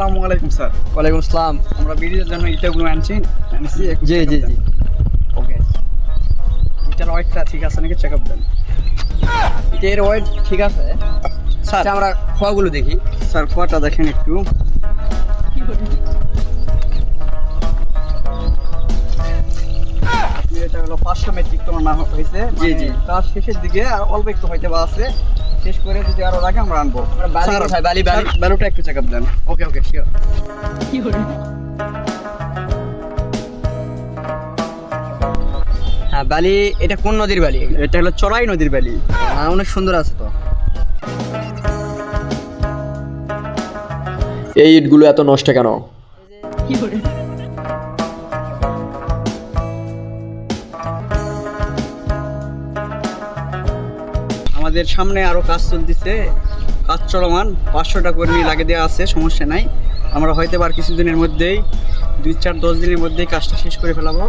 আসসালামু আলাইকুম স্যার। ওয়ালাইকুম আসসালাম। আমরা ভিডিওর জন্য ইটাগুলো আনছি জি জি জি। ওকে, এটার ওয়েটটা ঠিক আছে নাকি চেক আপ দেন। এর ওয়েট ঠিক আছে স্যার আচ্ছা, আমরা খোয়াগুলো দেখি। স্যার খোয়াটা দেখেন একটু। আপনি এটা হলো 500 মেট্রিক টন না হয়েছে, জি, জি। তার শেষের দিকে আর অল্প একটু হয়তো বা আছে, শেষ করে যদি আরো লাগে আমরা আনবো। বালি স্যার, কোথায়? বালি বালি। স্যার, বালুটা একটু চেক আপ দেন। ওকে ওকে শিওর। হ্যাঁ বালি, এটা কোন নদীর বালি? এটা হলো চড়াই নদীর বালি। অনেক সুন্দর আছে তো। এই ইটগুলো এত নষ্ট কেন? আমাদের সামনে আরো কাজ চলতেছে, কাজ চলমান। 500টা কর্মী লাগিয়ে দেওয়া আছে, সমস্যা নাই। আমরা হয়তো আর কিছুদিনের মধ্যেই 2-4-10 দিনের মধ্যেই কাজটা শেষ করে ফেলাবো।